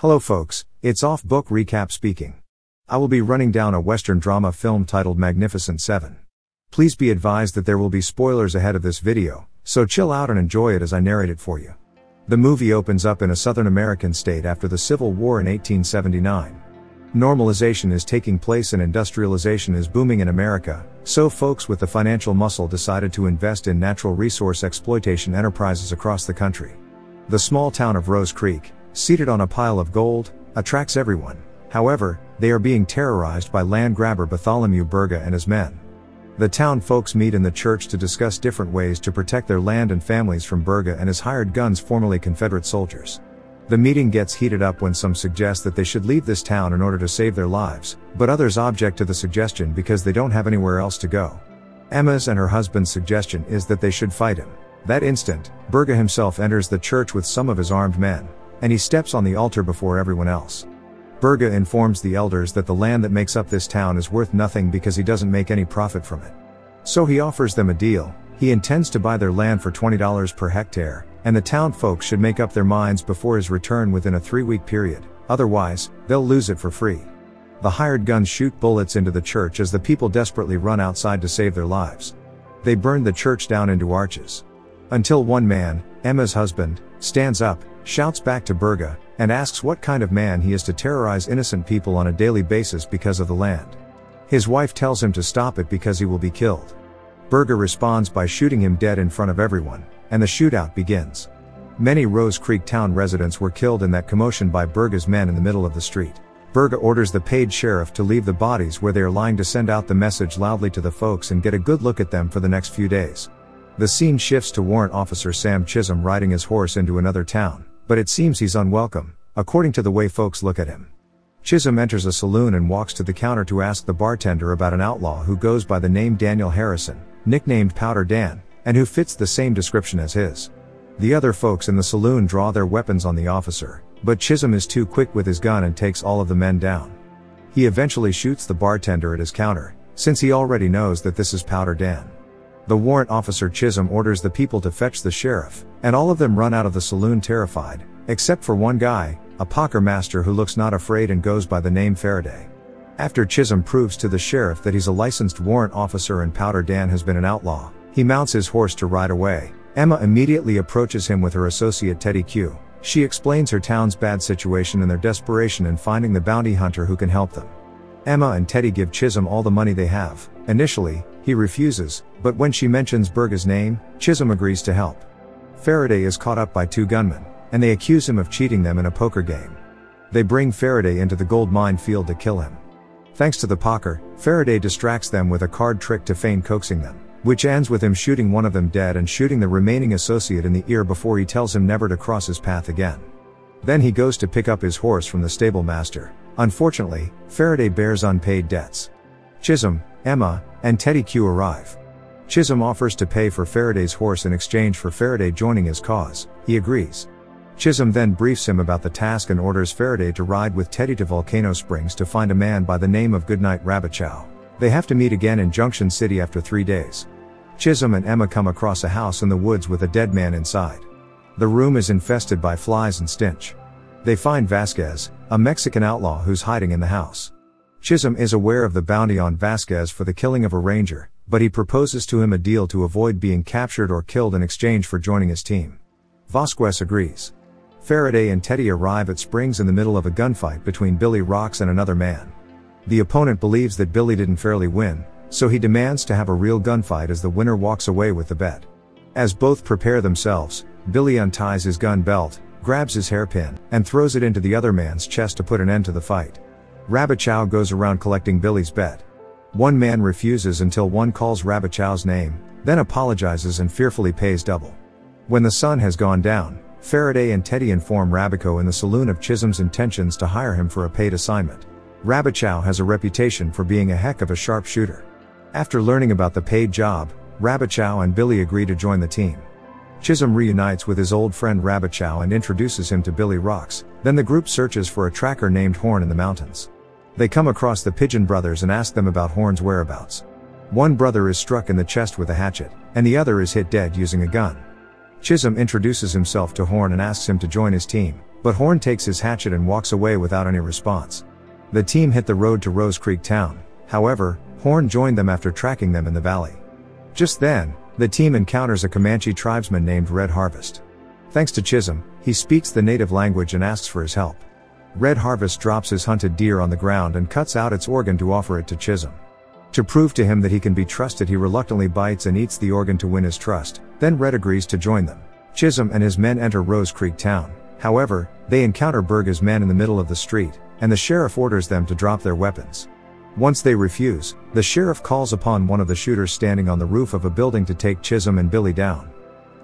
Hello folks, it's Off Book Recap speaking. I will be running down a Western drama film titled Magnificent Seven. Please be advised that there will be spoilers ahead of this video, so chill out and enjoy it as I narrate it for you. The movie opens up in a Southern American state after the Civil War in 1879. Normalization is taking place and industrialization is booming in America, so folks with the financial muscle decided to invest in natural resource exploitation enterprises across the country. The small town of Rose Creek, seated on a pile of gold, attracts everyone. However, they are being terrorized by land grabber Bartholomew Bogue and his men. The town folks meet in the church to discuss different ways to protect their land and families from Bogue and his hired guns, formerly Confederate soldiers. The meeting gets heated up when some suggest that they should leave this town in order to save their lives, but others object to the suggestion because they don't have anywhere else to go. Emma's and her husband's suggestion is that they should fight him. That instant, Bogue himself enters the church with some of his armed men, and he steps on the altar before everyone else. Bogue informs the elders that the land that makes up this town is worth nothing because he doesn't make any profit from it. So he offers them a deal. He intends to buy their land for $20 per hectare, and the town folks should make up their minds before his return within a 3-week period, otherwise, they'll lose it for free. The hired guns shoot bullets into the church as the people desperately run outside to save their lives. They burn the church down into ashes. Until one man, Emma's husband, stands up, shouts back to Bogue, and asks what kind of man he is to terrorize innocent people on a daily basis because of the land. His wife tells him to stop it because he will be killed. Bogue responds by shooting him dead in front of everyone, and the shootout begins. Many Rose Creek town residents were killed in that commotion by Bogue's men in the middle of the street. Bogue orders the paid sheriff to leave the bodies where they are lying to send out the message loudly to the folks and get a good look at them for the next few days. The scene shifts to Warrant Officer Sam Chisholm riding his horse into another town, but it seems he's unwelcome, according to the way folks look at him. Chisholm enters a saloon and walks to the counter to ask the bartender about an outlaw who goes by the name Daniel Harrison, nicknamed Powder Dan, and who fits the same description as his. The other folks in the saloon draw their weapons on the officer, but Chisholm is too quick with his gun and takes all of the men down. He eventually shoots the bartender at his counter, since he already knows that this is Powder Dan. The warrant officer Chisholm orders the people to fetch the sheriff, and all of them run out of the saloon terrified, except for one guy, a poker master who looks not afraid and goes by the name Faraday. After Chisholm proves to the sheriff that he's a licensed warrant officer and Powder Dan has been an outlaw, he mounts his horse to ride away. Emma immediately approaches him with her associate Teddy Q. She explains her town's bad situation and their desperation in finding the bounty hunter who can help them. Emma and Teddy give Chisholm all the money they have. Initially, he refuses, but when she mentions Bogue's name, Chisholm agrees to help. Faraday is caught up by two gunmen, and they accuse him of cheating them in a poker game. They bring Faraday into the gold mine field to kill him. Thanks to the poker, Faraday distracts them with a card trick to feign coaxing them, which ends with him shooting one of them dead and shooting the remaining associate in the ear before he tells him never to cross his path again. Then he goes to pick up his horse from the stable master. Unfortunately, Faraday bears unpaid debts. Chisholm, Emma, and Teddy Q arrive. Chisholm offers to pay for Faraday's horse in exchange for Faraday joining his cause. He agrees. Chisholm then briefs him about the task and orders Faraday to ride with Teddy to Volcano Springs to find a man by the name of Goodnight Rabbitchow. They have to meet again in Junction City after 3 days. Chisholm and Emma come across a house in the woods with a dead man inside. The room is infested by flies and stench. They find Vasquez, a Mexican outlaw who's hiding in the house. Chisholm is aware of the bounty on Vasquez for the killing of a ranger, but he proposes to him a deal to avoid being captured or killed in exchange for joining his team. Vasquez agrees. Faraday and Teddy arrive at Springs in the middle of a gunfight between Billy Rocks and another man. The opponent believes that Billy didn't fairly win, so he demands to have a real gunfight as the winner walks away with the bet. As both prepare themselves, Billy unties his gun belt, grabs his hairpin, and throws it into the other man's chest to put an end to the fight. Rabbitchow goes around collecting Billy's bet. One man refuses until one calls Rabbitchow's name, then apologizes and fearfully pays double. When the sun has gone down, Faraday and Teddy inform Rabbitchow in the saloon of Chisholm's intentions to hire him for a paid assignment. Rabbitchow has a reputation for being a heck of a sharpshooter. After learning about the paid job, Rabbitchow and Billy agree to join the team. Chisholm reunites with his old friend Rabbitchow and introduces him to Billy Rocks. Then the group searches for a tracker named Horn in the mountains. They come across the Pigeon brothers and ask them about Horn's whereabouts. One brother is struck in the chest with a hatchet, and the other is hit dead using a gun. Chisholm introduces himself to Horn and asks him to join his team, But Horn takes his hatchet and walks away without any response. The team hit the road to Rose Creek Town. However, Horn joined them after tracking them in the valley. Just then, the team encounters a Comanche tribesman named Red Harvest. Thanks to Chisholm, he speaks the native language and asks for his help. Red Harvest drops his hunted deer on the ground and cuts out its organ to offer it to Chisholm. To prove to him that he can be trusted, he reluctantly bites and eats the organ to win his trust. Then Red agrees to join them. Chisholm and his men enter Rose Creek Town. However, they encounter Bogue's men in the middle of the street, and the sheriff orders them to drop their weapons. Once they refuse, the sheriff calls upon one of the shooters standing on the roof of a building to take Chisholm and Billy down.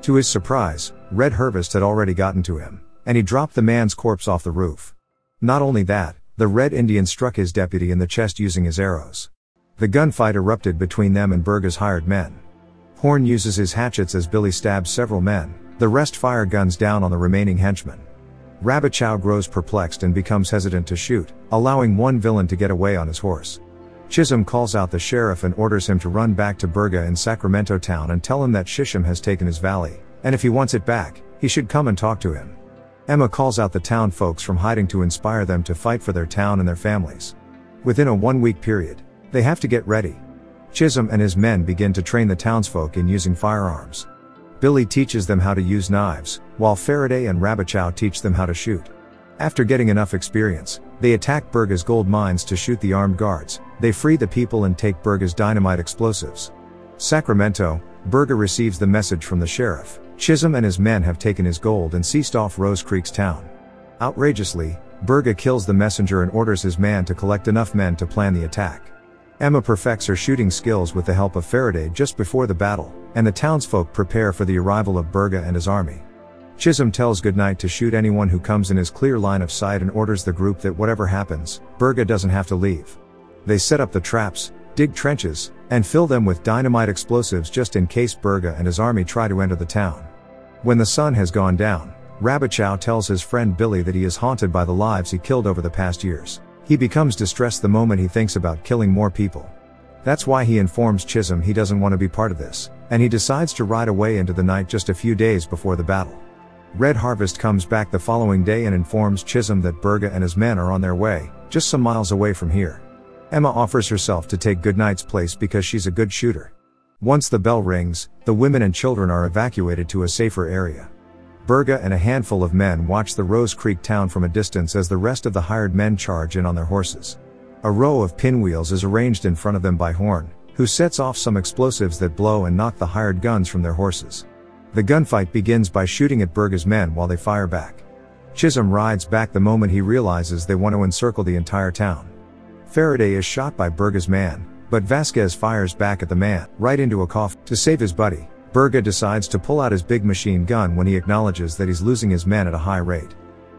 To his surprise, Red Harvest had already gotten to him, and he dropped the man's corpse off the roof. Not only that, the Red Indian struck his deputy in the chest using his arrows. The gunfight erupted between them and Bogue's hired men. Horn uses his hatchets as Billy stabs several men. The rest fire guns down on the remaining henchmen. Rabbit-Chow grows perplexed and becomes hesitant to shoot, allowing one villain to get away on his horse. Chisholm calls out the sheriff and orders him to run back to Bogue in Sacramento Town and tell him that Chisholm has taken his valley, and if he wants it back, he should come and talk to him. Emma calls out the town folks from hiding to inspire them to fight for their town and their families. Within a 1-week period, they have to get ready. Chisholm and his men begin to train the townsfolk in using firearms. Billy teaches them how to use knives, while Faraday and Rabbit-Chow teach them how to shoot. After getting enough experience, they attack Bogue's gold mines to shoot the armed guards. They free the people and take Bogue's dynamite explosives. Sacramento, Bogue receives the message from the sheriff. Chisholm and his men have taken his gold and seized off Rose Creek's town. Outrageously, Bogue kills the messenger and orders his man to collect enough men to plan the attack. Emma perfects her shooting skills with the help of Faraday just before the battle, and the townsfolk prepare for the arrival of Bogue and his army. Chisholm tells Goodnight to shoot anyone who comes in his clear line of sight and orders the group that whatever happens, Bogue doesn't have to leave. They set up the traps, dig trenches, and fill them with dynamite explosives just in case Bogue and his army try to enter the town. When the sun has gone down, Rabbit-Chow tells his friend Billy that he is haunted by the lives he killed over the past years. He becomes distressed the moment he thinks about killing more people. That's why he informs Chisholm he doesn't want to be part of this, and he decides to ride away into the night just a few days before the battle. Red Harvest comes back the following day and informs Chisholm that Bogue and his men are on their way, just some miles away from here. Emma offers herself to take Goodnight's place because she's a good shooter. Once the bell rings, the women and children are evacuated to a safer area. Bogue and a handful of men watch the Rose Creek town from a distance as the rest of the hired men charge in on their horses. A row of pinwheels is arranged in front of them by Horn, who sets off some explosives that blow and knock the hired guns from their horses. The gunfight begins by shooting at Bogue's men while they fire back. Chisholm rides back the moment he realizes they want to encircle the entire town. Faraday is shot by Bogue's man, but Vasquez fires back at the man, right into a coffin. To save his buddy, Bogue decides to pull out his big machine gun when he acknowledges that he's losing his men at a high rate.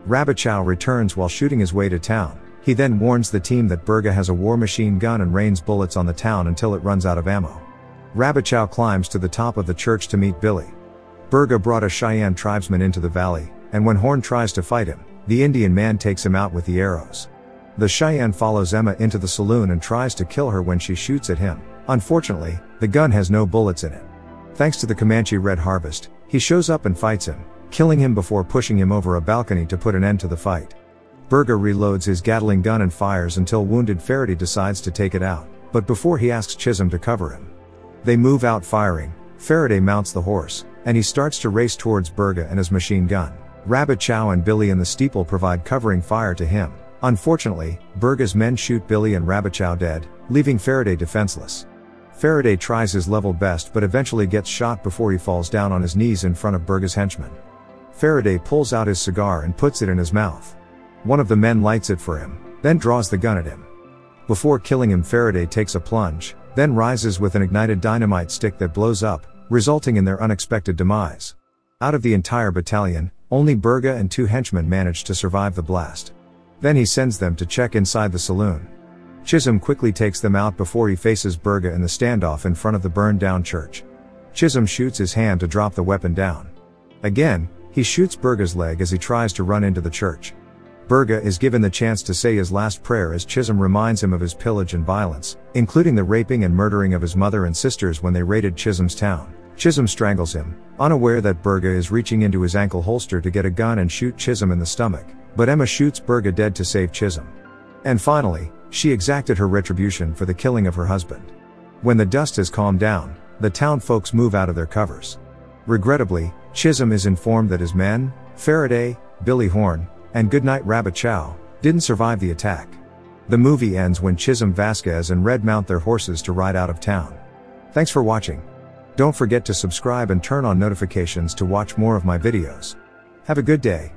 Rabbit-Chow returns while shooting his way to town. He then warns the team that Bogue has a war machine gun and rains bullets on the town until it runs out of ammo. Rabbit-Chow climbs to the top of the church to meet Billy. Bogue brought a Cheyenne tribesman into the valley, and when Horn tries to fight him, the Indian man takes him out with the arrows. The Cheyenne follows Emma into the saloon and tries to kill her when she shoots at him. Unfortunately, the gun has no bullets in it. Thanks to the Comanche Red Harvest, he shows up and fights him, killing him before pushing him over a balcony to put an end to the fight. Bogue reloads his Gatling gun and fires until wounded Faraday decides to take it out, but before he asks Chisholm to cover him. They move out firing. Faraday mounts the horse, and he starts to race towards Bogue and his machine gun. Rabbit-Chow and Billy in the steeple provide covering fire to him. Unfortunately, Bogue's men shoot Billy and Rabbit-Chow dead, leaving Faraday defenseless. Faraday tries his level best but eventually gets shot before he falls down on his knees in front of Bogue's henchmen. Faraday pulls out his cigar and puts it in his mouth. One of the men lights it for him, then draws the gun at him. Before killing him, Faraday takes a plunge, then rises with an ignited dynamite stick that blows up, resulting in their unexpected demise. Out of the entire battalion, only Bogue and 2 henchmen manage to survive the blast. Then he sends them to check inside the saloon. Chisholm quickly takes them out before he faces Bogue in the standoff in front of the burned-down church. Chisholm shoots his hand to drop the weapon down. Again, he shoots Bogue's leg as he tries to run into the church. Bogue is given the chance to say his last prayer as Chisholm reminds him of his pillage and violence, including the raping and murdering of his mother and sisters when they raided Chisholm's town. Chisholm strangles him, unaware that Bogue is reaching into his ankle holster to get a gun and shoot Chisholm in the stomach, but Emma shoots Bogue dead to save Chisholm. And finally, she exacted her retribution for the killing of her husband. When the dust has calmed down, the town folks move out of their covers. Regrettably, Chisholm is informed that his men, Faraday, Billy Horn, and Goodnight Rabbit Chow, didn't survive the attack. The movie ends when Chisholm, Vasquez and Red mount their horses to ride out of town. Thanks for watching. Don't forget to subscribe and turn on notifications to watch more of my videos. Have a good day.